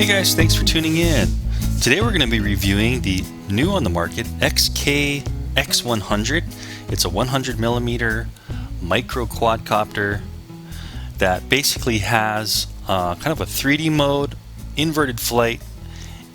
Hey guys, thanks for tuning in. Today we're going to be reviewing the new on the market X100. It's a 100mm micro quadcopter that basically has kind of a 3D mode, inverted flight,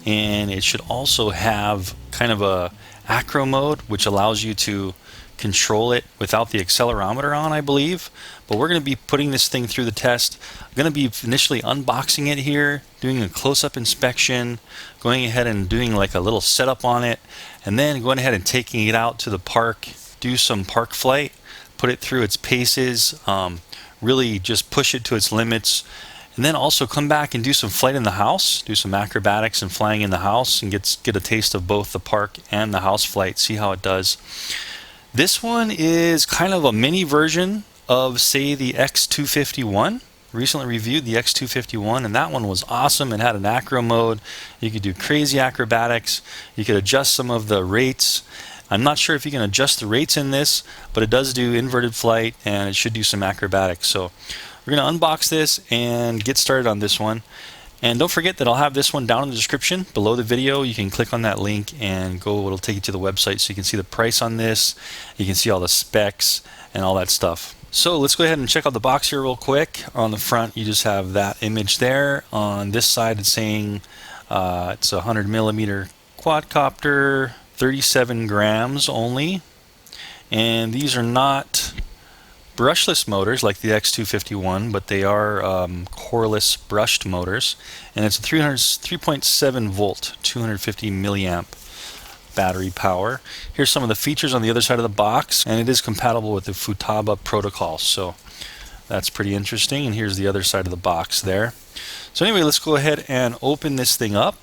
and it should also have kind of a ACRO mode, which allows you to control it without the accelerometer on, I believe. But we're going to be putting this thing through the test. I'm going to be initially unboxing it here, doing a close-up inspection, going ahead and doing like a little setup on it, and then going ahead and taking it out to the park, do some park flight, put it through its paces, really just push it to its limits, and then also come back and do some flight in the house, do some acrobatics and flying in the house, and get a taste of both the park and the house flight, see how it does. This one is kind of a mini version of, say, the X251. Recently reviewed the X251, and that one was awesome. It had an acro mode. You could do crazy acrobatics. You could adjust some of the rates. I'm not sure if you can adjust the rates in this, but it does do inverted flight, and it should do some acrobatics. So we're going to unbox this and get started on this one. And don't forget that I'll have this one down in the description below the video. You can click on that link and go. It'll take you to the website so you can see the price on this. You can see all the specs and all that stuff. So let's go ahead and check out the box here real quick. On the front, you just have that image there. On this side, it's saying it's a 100mm quadcopter, 37 grams only. And these are not brushless motors like the X251, but they are coreless brushed motors, and it's a 3.7 volt 250 milliamp battery power. Here's some of the features on the other side of the box, and it is compatible with the Futaba protocol, so that's pretty interesting. And here's the other side of the box there. So anyway, let's go ahead and open this thing up,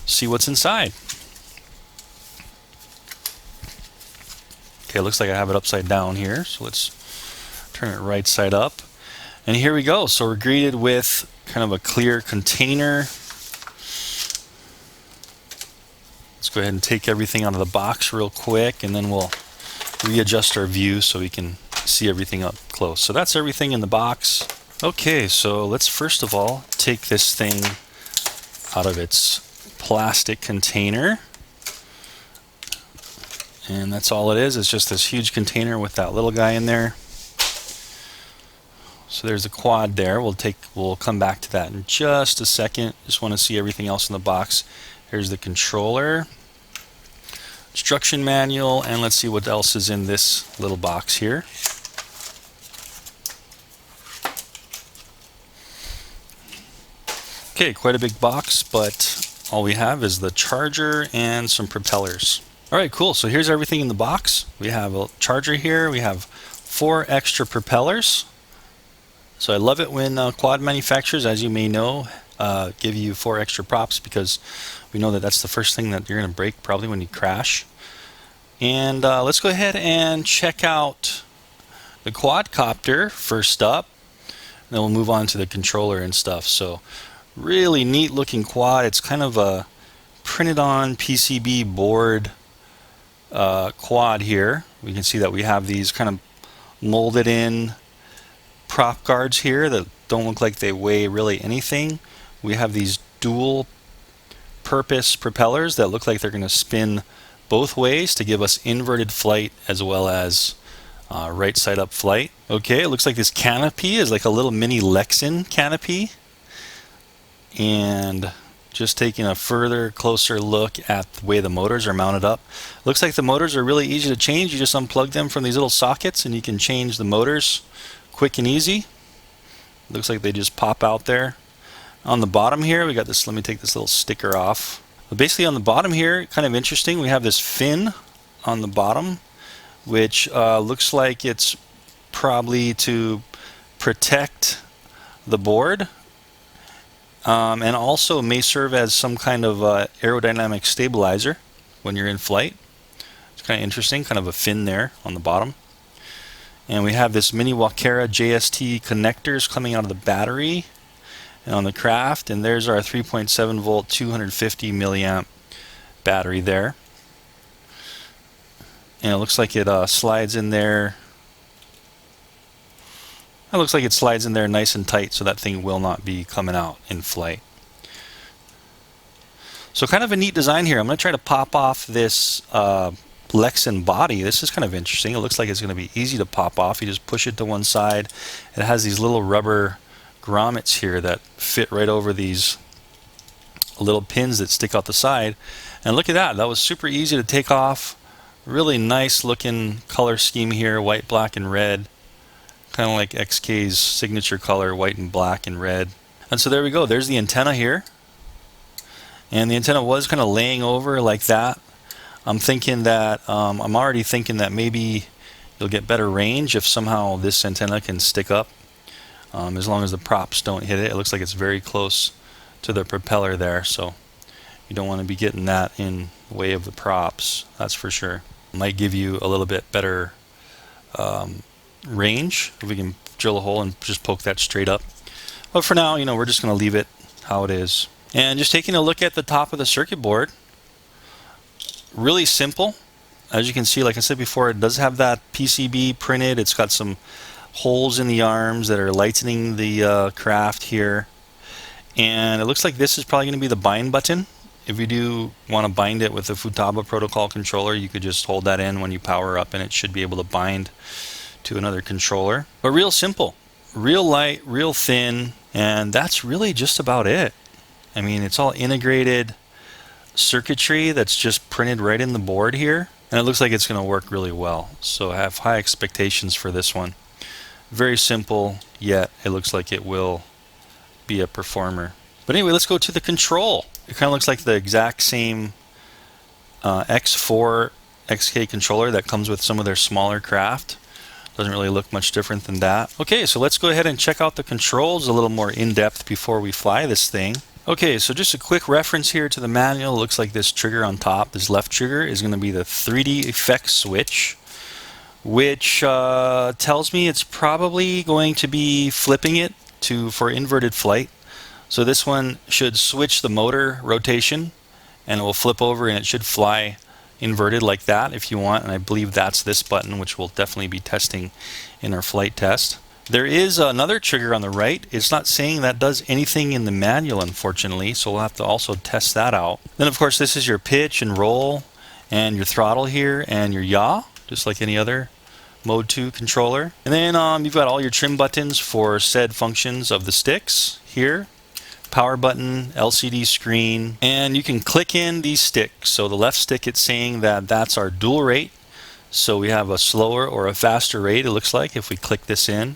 see what's inside. Okay, it looks like I have it upside down here, so let's turn it right side up. And here we go. So we're greeted with kind of a clear container. Let's go ahead and take everything out of the box real quick, and then we'll readjust our view so we can see everything up close. So that's everything in the box. Okay, so let's first of all take this thing out of its plastic container. And that's all it is. It's just this huge container with that little guy in there. So there's a quad there. We'll come back to that in just a second. Just want to see everything else in the box. Here's the controller, instruction manual, and let's see what else is in this little box here. Okay, quite a big box, but all we have is the charger and some propellers. Alright, cool. So here's everything in the box. We have a charger here. We have 4 extra propellers. So I love it when quad manufacturers, as you may know, give you 4 extra props, because we know that that's the first thing that you're going to break probably when you crash. And let's go ahead and check out the quadcopter first up. Then we'll move on to the controller and stuff. So really neat looking quad. It's kind of a printed on PCB board quad here. We can see that we have these kind of molded in prop guards here that don't look like they weigh really anything. We have these dual purpose propellers that look like they're going to spin both ways to give us inverted flight as well as right side up flight. Okay, it looks like this canopy is like a little mini Lexan canopy. And just taking a closer look at the way the motors are mounted up. Looks like the motors are really easy to change. You just unplug them from these little sockets and you can change the motors quick and easy. Looks like they just pop out there. On the bottom here, we got this, let me take this little sticker off. But basically on the bottom here, kind of interesting, we have this fin on the bottom, which looks like it's probably to protect the board. And also may serve as some kind of aerodynamic stabilizer when you're in flight. It's kind of interesting, kind of a fin there on the bottom. And we have this mini Wakera JST connectors coming out of the battery and on the craft. And there's our 3.7 volt 250 milliamp battery there. And it looks like it slides in there It looks like it slides in there nice and tight, so that thing will not be coming out in flight. So kind of a neat design here. I'm going to try to pop off this Lexan body. This is kind of interesting. It looks like it's going to be easy to pop off. You just push it to one side. It has these little rubber grommets here that fit right over these little pins that stick out the side. And look at that. That was super easy to take off. Really nice looking color scheme here, white, black, and red. Kind of like XK's signature color, white and black and red. And so there we go. There's the antenna here. And the antenna was kind of laying over like that. I'm thinking that, I'm already thinking that maybe you'll get better range if somehow this antenna can stick up. As long as the props don't hit it. It looks like it's very close to the propeller there, so you don't want to be getting that in the way of the props, that's for sure. It might give you a little bit better range if we can drill a hole and just poke that straight up. But for now, we're just going to leave it how it is. And just taking a look at the top of the circuit board, really simple. As you can see, like I said before, it does have that PCB printed. It's got some holes in the arms that are lightening the craft here. And it looks like this is probably going to be the bind button. If you do want to bind it with the Futaba protocol controller, you could just hold that in when you power up and it should be able to bind to another controller. But real simple, real light, real thin, and that's really just about it. I mean, it's all integrated circuitry that's just printed right in the board here, and it looks like it's going to work really well. So I have high expectations for this one. Very simple, yet it looks like it will be a performer. But anyway, let's go to the control. It kind of looks like the exact same X4 XK controller that comes with some of their smaller craft. Doesn't really look much different than that. Okay, so let's go ahead and check out the controls a little more in depth before we fly this thing. Okay, so just a quick reference here to the manual. It looks like this trigger on top, this left trigger, is going to be the 3D effects switch, which tells me it's probably going to be flipping it for inverted flight. So this one should switch the motor rotation and it will flip over and it should fly inverted like that if you want, and I believe that's this button, which we'll definitely be testing in our flight test. There is another trigger on the right. It's not saying that does anything in the manual, unfortunately, so we'll have to also test that out. Then of course this is your pitch and roll and your throttle here and your yaw, just like any other Mode 2 controller. And then you've got all your trim buttons for said functions of the sticks here. Power button, LCD screen, and you can click in these sticks. So the left stick, it's saying that that's our dual rate. So we have a slower or a faster rate, it looks like, if we click this in.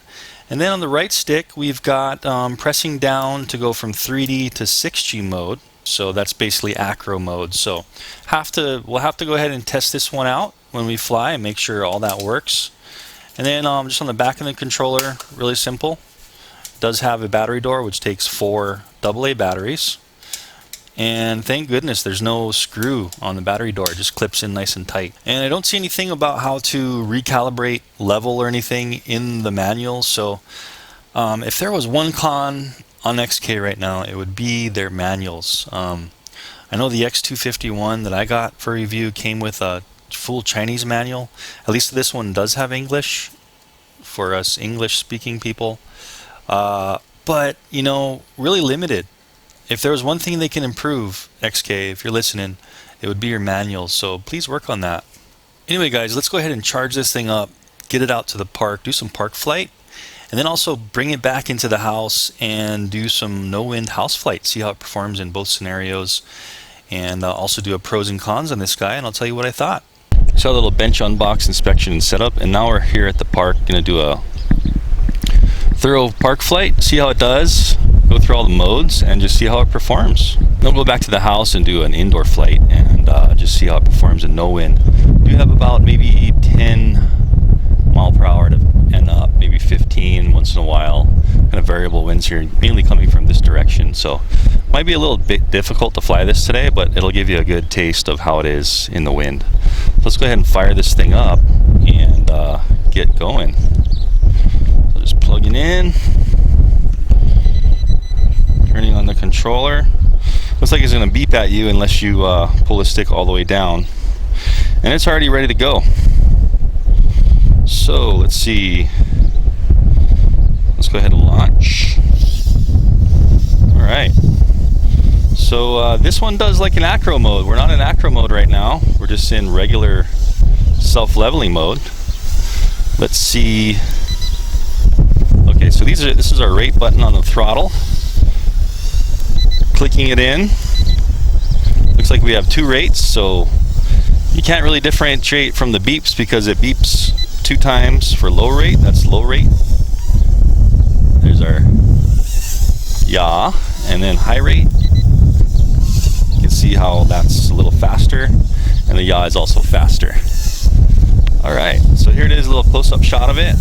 And then on the right stick, we've got pressing down to go from 3D to 6G mode. So that's basically ACRO mode. So we'll have to go ahead and test this one out when we fly and make sure all that works. And then just on the back of the controller, really simple. It does have a battery door which takes 4 AA batteries. And thank goodness there's no screw on the battery door. It just clips in nice and tight. And I don't see anything about how to recalibrate level or anything in the manual. So if there was one con on XK right now, it would be their manuals. I know the X251 that I got for review came with a full Chinese manual. At least this one does have English for us English speaking people. But really limited. If there was one thing they can improve, XK, if you're listening, it would be your manuals. So please work on that. Anyway, guys, let's go ahead and charge this thing up, get it out to the park, do some park flight, and then also bring it back into the house and do some no-wind house flight, see how it performs in both scenarios, and also do a pros and cons on this guy, and I'll tell you what I thought. So a little bench unbox, inspection, and setup, and now we're here at the park, going to do a thorough park flight, see how it does, go through all the modes, and just see how it performs. Then we'll go back to the house and do an indoor flight and just see how it performs in no wind. We have about maybe 10 mile per hour to end up, maybe 15 once in a while. Kind of variable winds here, mainly coming from this direction. So might be a little bit difficult to fly this today, but it'll give you a good taste of how it is in the wind. So let's go ahead and fire this thing up and get going. So just plugging in. Turning on the controller. Looks like it's going to beep at you unless you pull the stick all the way down. And it's already ready to go. So let's see. let's go ahead and launch. All right. So this one does like an ACRO mode. We're not in ACRO mode right now. We're just in regular self-leveling mode. Let's see. Okay, so this is our rate button on the throttle. Clicking it in. Looks like we have 2 rates, so you can't really differentiate from the beeps because it beeps 2 times for low rate. That's low rate. There's our yaw, and then high rate. You can see how that's a little faster, and the yaw is also faster. All right, so here it is, a little close-up shot of it.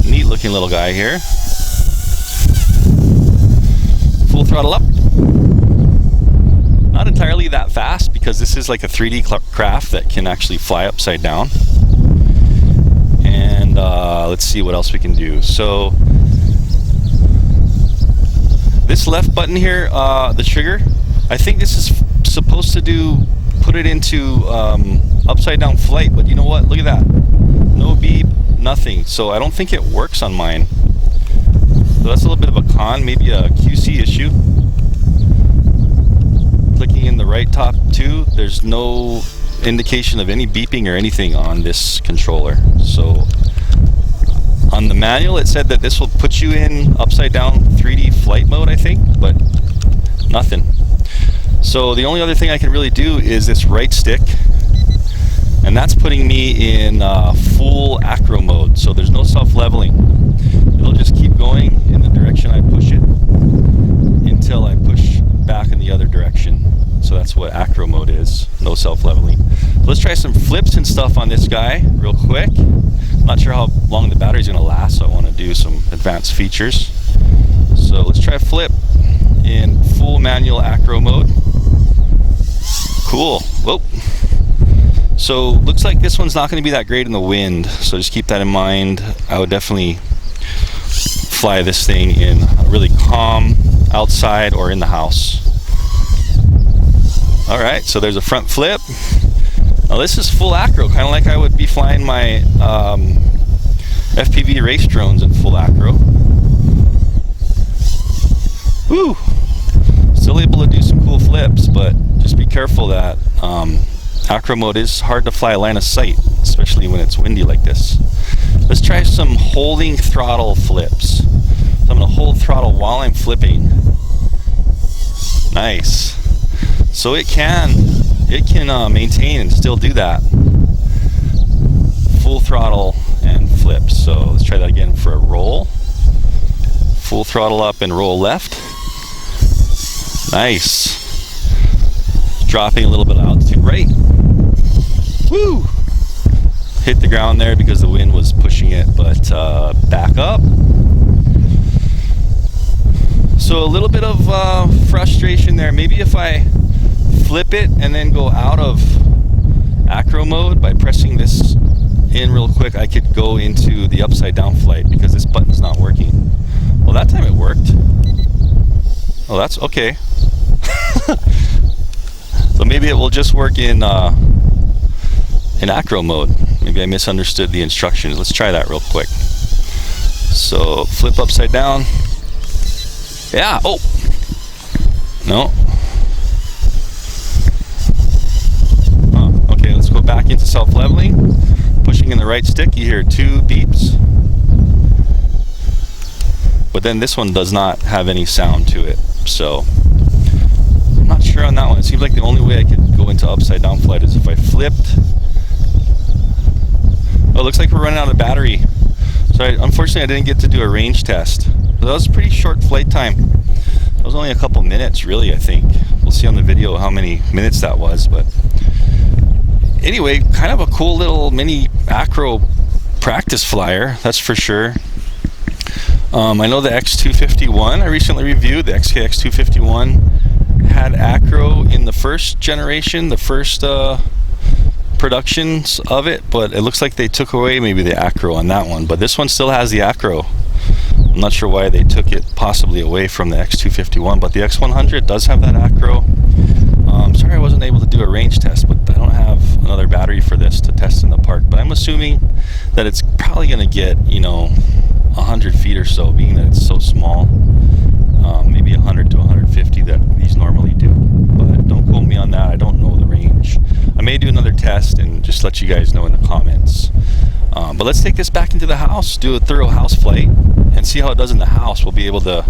Neat looking little guy here. Full throttle up. Not entirely that fast because this is like a 3D craft that can actually fly upside down. And let's see what else we can do. So this left button here, the trigger, I think this is supposed to put it into upside down flight, but you know what? Look at that. No beep, nothing. So I don't think it works on mine. So that's a little bit of a con, maybe a QC issue. Clicking in the right top 2, there's no indication of any beeping or anything on this controller. So on the manual it said that this will put you in upside down 3D flight mode, I think, but nothing. So the only other thing I can really do is this right stick, and that's putting me in full ACRO mode. So there's no self-leveling. It'll just keep going in the direction I push it until I push back in the other direction. So that's what ACRO mode is, no self-leveling. Let's try some flips and stuff on this guy real quick. Not sure how long the battery's gonna last, so I wanna do some advanced features. So let's try a flip in full manual ACRO mode. Cool, whoa. So looks like this one's not gonna be that great in the wind, so just keep that in mind. I would definitely fly this thing in really calm outside or in the house. All right, so there's a front flip. Now this is full ACRO, kind of like I would be flying my FPV race drones in full ACRO. Woo! Still able to do some cool flips, but just be careful that ACRO mode is hard to fly line of sight, especially when it's windy like this. Let's try some holding throttle flips. So I'm going to hold throttle while I'm flipping. Nice. So it can maintain and still do that. Full throttle and flip. So let's try that again for a roll. Full throttle up and roll left. Nice. Dropping a little bit of altitude right. Woo! Hit the ground there because the wind was pushing it, but back up. So a little bit of frustration there. Maybe if I flip it and then go out of ACRO mode by pressing this in real quick, I could go into the upside down flight because this button's not working. Well, that time it worked. Oh, that's okay. So maybe it will just work in ACRO mode. Maybe I misunderstood the instructions. Let's try that real quick. So flip upside down. Yeah. Oh. No. Okay, let's go back into self-leveling. Pushing in the right stick, you hear 2 beeps. But then this one does not have any sound to it. So I'm not sure on that one. It seems like the only way I could go into upside down flight is if I flipped. Oh, it looks like we're running out of battery. So unfortunately I didn't get to do a range test. So that was a pretty short flight time. That was only a couple minutes really, I think. We'll see on the video how many minutes that was, but anyway, kind of a cool little mini ACRO practice flyer, that's for sure. I know the X251 I recently reviewed, the XKX251 had ACRO in the first generation, the first productions of it, but it looks like they took away maybe the ACRO on that one, but this one still has the ACRO. I'm not sure why they took it possibly away from the X251, but the X100 does have that ACRO. Sorry I wasn't able to do a range test, but I don't have another battery for this to test in the park. But I'm assuming that it's probably going to get, 100 feet or so, being that it's so small. Maybe 100 to 150 that these normally do. But don't quote me on that. I don't know the range. I may do another test and just let you guys know in the comments. But let's take this back into the house, do a thorough house flight, and see how it does in the house. We'll be able to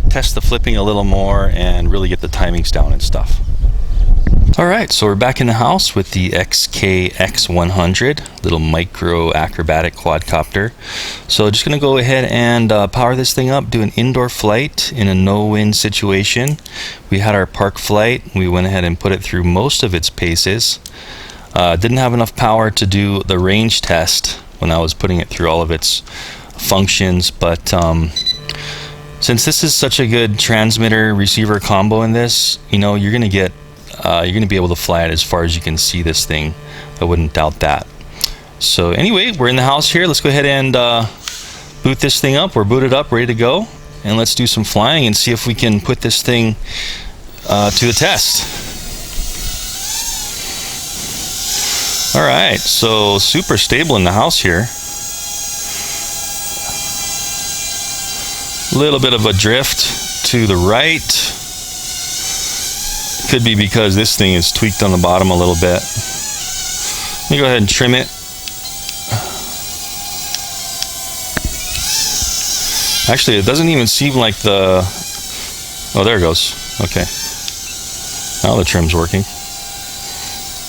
test the flipping a little more and really get the timings down and stuff. Alright, so we're back in the house with the X100, little micro acrobatic quadcopter. So just going to go ahead and power this thing up, do an indoor flight in a no-wind situation. We had our park flight. We went ahead and put it through most of its paces. Didn't have enough power to do the range test when I was putting it through all of its functions, but since this is such a good transmitter receiver combo in this, you're going to get you're going to be able to fly it as far as you can see this thing. I wouldn't doubt that. So anyway, we're in the house here. Let's go ahead and boot this thing up. We're booted up, ready to go, and let's do some flying and see if we can put this thing to the test. Alright, so super stable in the house here. A little bit of a drift to the right. Could be because this thing is tweaked on the bottom a little bit. Let me go ahead and trim it. Actually, it doesn't even seem like the... Oh, there it goes. Okay. Now the trim's working.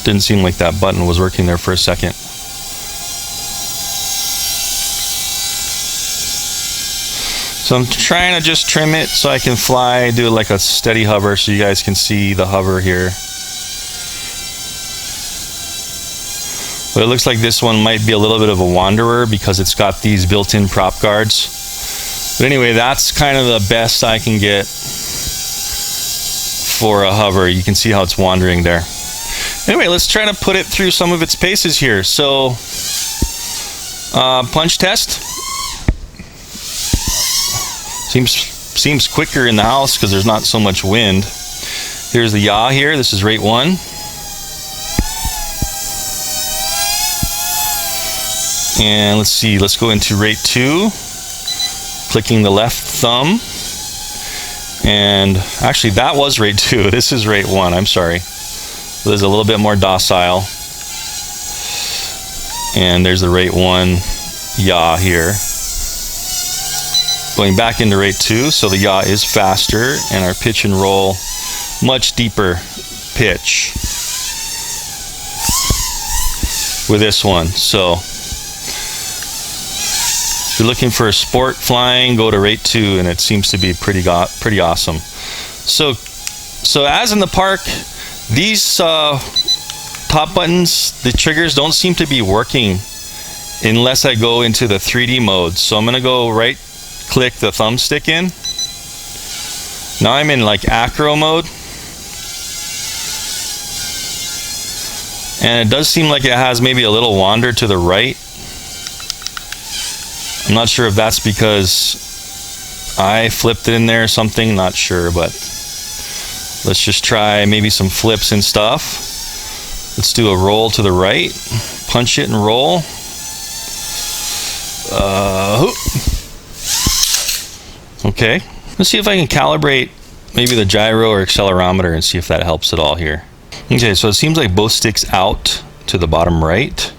Didn't seem like that button was working there for a second. So I'm trying to just trim it so I can fly, do like a steady hover so you guys can see the hover here. But it looks like this one might be a little bit of a wanderer because it's got these built-in prop guards. But anyway, that's kind of the best I can get for a hover. You can see how it's wandering there. Anyway, let's try to put it through some of its paces here. So, punch test. Seems quicker in the house because there's not so much wind. Here's the yaw here. This is rate 1. And let's see. Let's go into rate 2. Clicking the left thumb. And actually, that was rate 2. This is rate 1. I'm sorry. So there's a little bit more docile. And there's the rate 1 yaw here. Going back into rate 2, so the yaw is faster, and our pitch and roll much deeper pitch with this one. So if you're looking for a sport flying, go to rate 2, and it seems to be pretty awesome. So as in the park, these top buttons, the triggers don't seem to be working unless I go into the 3D mode. So I'm going to go right click the thumbstick in. Now I'm in like ACRO mode, and it does seem like it has maybe a little wander to the right. I'm not sure if that's because I flipped it in there or something, not sure, but let's just try maybe some flips and stuff. Let's do a roll to the right, punch it and roll. Okay, let's see if I can calibrate maybe the gyro or accelerometer and see if that helps at all here. Okay, so it seems like both sticks out to the bottom right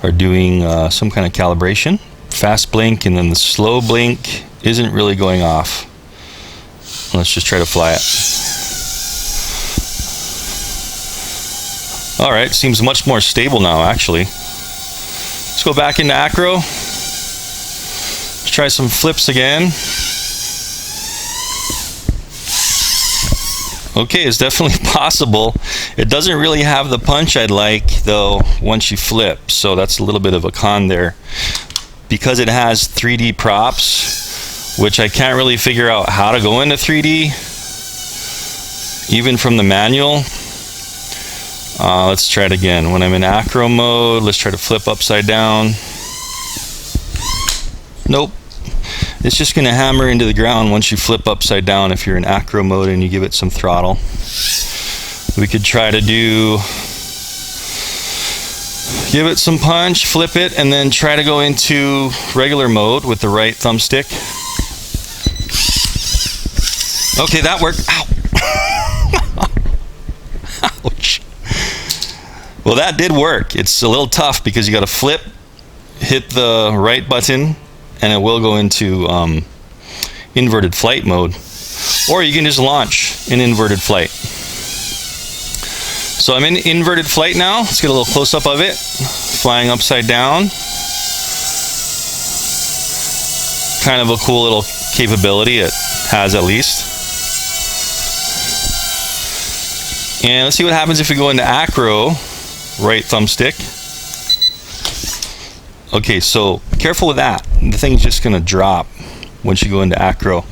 are doing some kind of calibration. Fast blink and then the slow blink isn't really going off. Let's just try to fly it. Alright, seems much more stable now actually. Let's go back into ACRO. Let's try some flips again. Okay, it's definitely possible. It doesn't really have the punch I'd like though once you flip, so that's a little bit of a con there. Because it has 3D props, which I can't really figure out how to go into 3D, even from the manual. Let's try it again. When I'm in ACRO mode, let's try to flip upside down. Nope. It's just going to hammer into the ground once you flip upside down if you're in ACRO mode and you give it some throttle. We could try to give it some punch, flip it, and then try to go into regular mode with the right thumbstick. Okay, that worked. Ow. Ouch. Well, that did work. It's a little tough because you got to flip, hit the right button, and it will go into inverted flight mode. Or you can just launch in inverted flight. So I'm in inverted flight now. Let's get a little close-up of it. Flying upside down. Kind of a cool little capability it has, at least. And let's see what happens if we go into ACRO. Right thumbstick. Okay, so careful with that. The thing's just going to drop once you go into ACRO.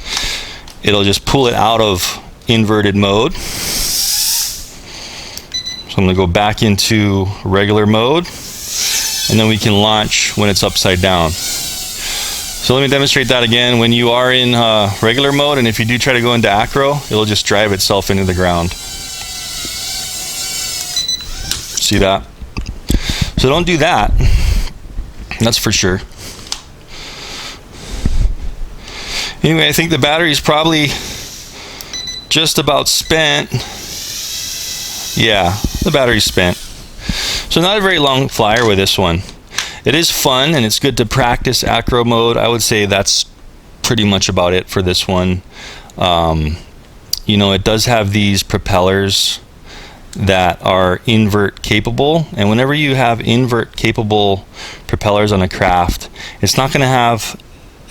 It'll just pull it out of inverted mode. So I'm going to go back into regular mode, and then we can launch when it's upside down. So let me demonstrate that again. When you are in regular mode, and if you do try to go into ACRO, it'll just drive itself into the ground. See that? So don't do that. That's for sure. Anyway, I think the battery's probably just about spent. Yeah, the battery's spent. So not a very long flyer with this one. It is fun and it's good to practice ACRO mode. I would say that's pretty much about it for this one. You know, it does have these propellers that are invert capable, and whenever you have invert capable propellers on a craft, it's not going to have,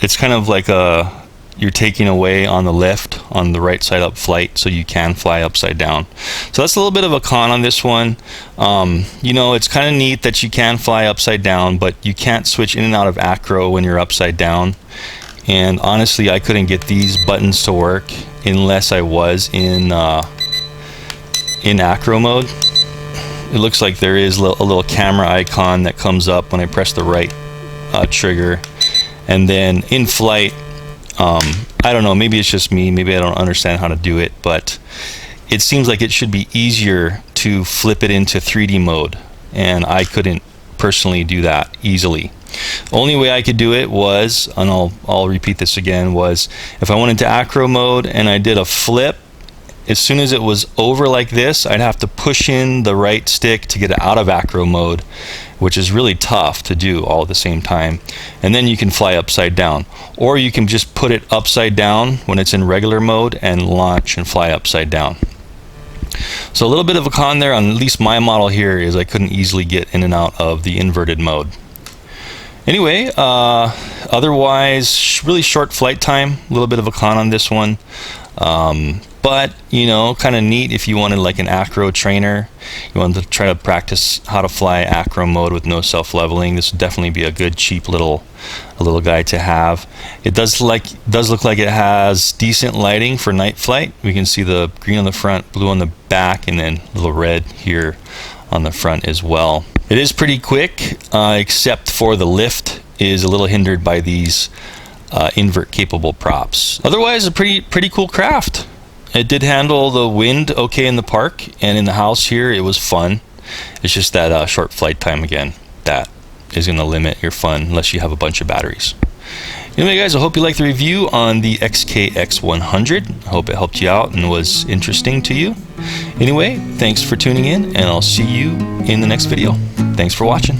it's kind of like you're taking away on the lift on the right side up flight, so you can fly upside down. So that's a little bit of a con on this one. You know, it's kind of neat that you can fly upside down, but you can't switch in and out of ACRO when you're upside down. And honestly, I couldn't get these buttons to work unless I was in ACRO mode. It looks like there is a little camera icon that comes up when I press the right trigger, and then in flight, I don't know, maybe it's just me, maybe I don't understand how to do it, but it seems like it should be easier to flip it into 3D mode, and I couldn't personally do that easily. Only way I could do it was, and I'll repeat this again, was if I went into ACRO mode and I did a flip, as soon as it was over like this, I'd have to push in the right stick to get it out of ACRO mode, which is really tough to do all at the same time. And then you can fly upside down. Or you can just put it upside down when it's in regular mode and launch and fly upside down. So a little bit of a con there on at least my model here is I couldn't easily get in and out of the inverted mode. Anyway, otherwise, really short flight time. A little bit of a con on this one. But, you know, kind of neat if you wanted like an ACRO trainer. You wanted to try to practice how to fly ACRO mode with no self-leveling. This would definitely be a good, cheap little guy to have. It does look like it has decent lighting for night flight. We can see the green on the front, blue on the back, and then a little red here on the front as well. It is pretty quick, except for the lift is a little hindered by these invert capable props. Otherwise, a pretty cool craft. It did handle the wind okay in the park, and in the house here it was fun. It's just that short flight time again that is going to limit your fun unless you have a bunch of batteries. Anyway guys, I hope you liked the review on the X100. I hope it helped you out and was interesting to you. Anyway, thanks for tuning in, and I'll see you in the next video. Thanks for watching.